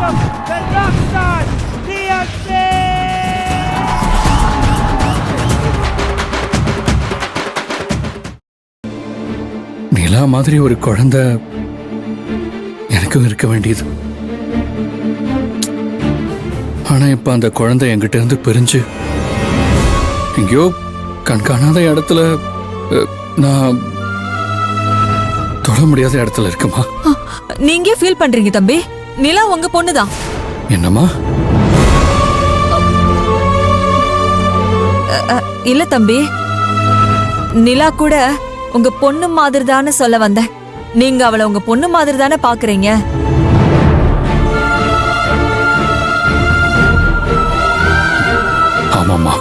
welcome the Rockstar DMC! நிலா மாதிரி ஒரு குழந்தை எனக்கும் இருக்க வேண்டியது. ஆனா இப்ப அந்த குழந்தை என்கிட்ட இருந்து பிரிஞ்சு எங்கேயோ கண்காணாத இடத்துல, நான் தொட முடியாத இடத்துல இருக்குமா? நீங்க ஃபீல் பண்றீங்க தம்பி. நிலா உங்க பொண்ணுதான். என்னம்மா? இல்ல தம்பி, நிலா கூட உங்க பொண்ணு மாதிரி தானே சொல்ல வந்தேன். நீங்க அவளை உங்க பொண்ணு மாதிரி தானே பாக்குறீங்க. ஆமாம்மா.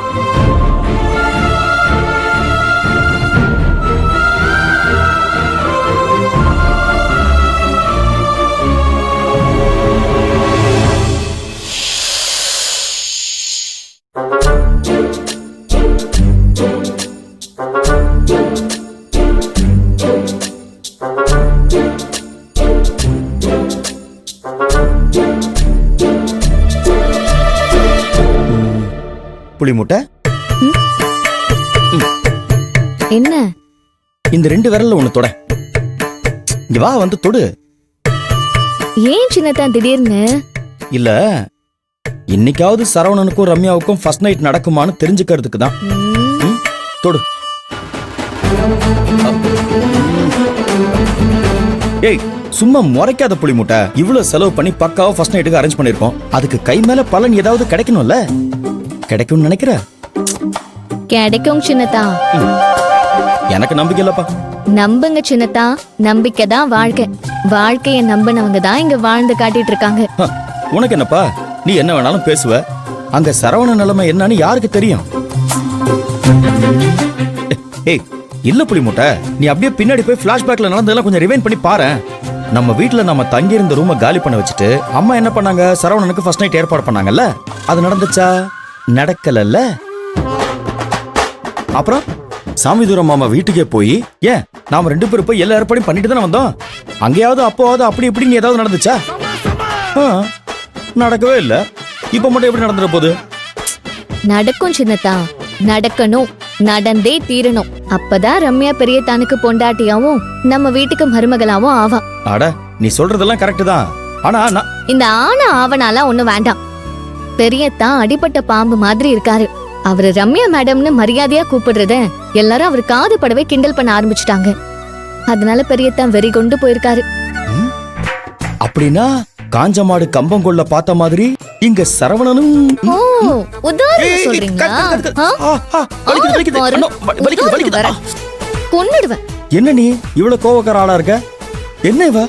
புளி முட்டை என்ன? இந்த 2 விரல்ல ஒண்ணு தொட. இங்க வா, வந்து தொடு. ஏன் சின்னதான் திடீர்னு? இல்ல, இன்னைக்காவது சரவணனுக்கும் ரம்யாவுக்கும் ஃபர்ஸ்ட் நைட் நடக்குமான்னு தெரிஞ்சுக்கிறதுக்கு தான். தொடு. ஏய், சும்மா முறைக்காத புளி முட்டை. இவ்வளவு செலவு பண்ணி பக்காவா ஃபர்ஸ்ட் நைட்டுக்கு அரேஞ்ச் பண்ணிருக்கோம். அதுக்கு கை மேல பலன் ஏதாவது கிடைக்கணும்ல? கிடைக்கும்னு நினைக்கிற? கிடைக்கும் சின்னதா. எனக்கு நம்பிக்கை இல்லப்பா. நம்புங்க சின்னதா, நம்பிக்கை தான் வாழ்க்கை. வாழ்க்கைய நம்பினவங்க தான் இங்க வாழ்ந்து காட்டிட்டு இருக்காங்க. உனக்கு என்னப்பா, நீ என்ன வேணாலும் பேசுவ. அங்க சரவண நிலைமை என்னன்னு யாருக்கு தெரியும்? ஏய், இல்ல புளி முட்டை, நீ அப்படியே பின்னாடி போய் பிளாஷ்பேக்ல நடந்ததெல்லாம் கொஞ்சம் ரிவைண்ட் பண்ணி பாரு. நம்ம வீட்டுல நம்ம தங்கி இருந்த ரூமை காலி பண்ண வச்சுட்டு அம்மா என்ன பண்ணாங்க? சரவணனுக்கு ஃபர்ஸ்ட் நைட் ஏற்பாடு பண்ணாங்கல்ல? அது நடந்துச்சா? நடக்கலல்ல? அப்புறம் சாமி தூரம் மாமா வீட்டுக்கே போய் ஏன் நாம 2 பேரும் போய் எல்லா ஏற்பாடையும் பண்ணிட்டு தானே வந்தோம். அங்கேயாவது அப்போவாவது அப்படி இப்படின்னு ஏதாவது நடந்துச்சா? நடக்கவே இல்ல. இப்ப மட்டும் எப்படி நடந்துட போகுது? நடக்கும் சின்னதா, நடக்கணும், நடந்தே தீரணும். அப்பதான் ரம்யா பெரியத்தானுக்கு பொண்டாட்டியாவும் நம்ம வீட்டுக்கு மருமகளாவும் ஆவா. அட, நீ சொல்றதெல்லாம் கரெக்ட் தான். ஆனா இந்த ஆனா ஆவனாலாம் ஒண்ணு வேண்டாம். பெரியத்தான் அடிபட்ட பாம்பு மாதிரி இருக்காரு. அவரு ரம்யா மேடம்னு மரியாதையா கூப்பிடுறத எல்லாரும் அவர் காது படவே கிண்டல் பண்ண ஆரம்பிச்சுட்டாங்க. அதனால பெரியத்தான் வெறி கொண்டு போயிருக்காரு. அப்படின்னா காஞ்ச மாடு கம்பம் கொள்ள பார்த்த மாதிரி இங்க சரவணனும். ஓ, உதாரணம் சொல்றீங்களா? கொன்னுடுவேன். என்ன நீ இவ்வளவு கோவக்கார ஆளா இருக்க? என்ன இவ?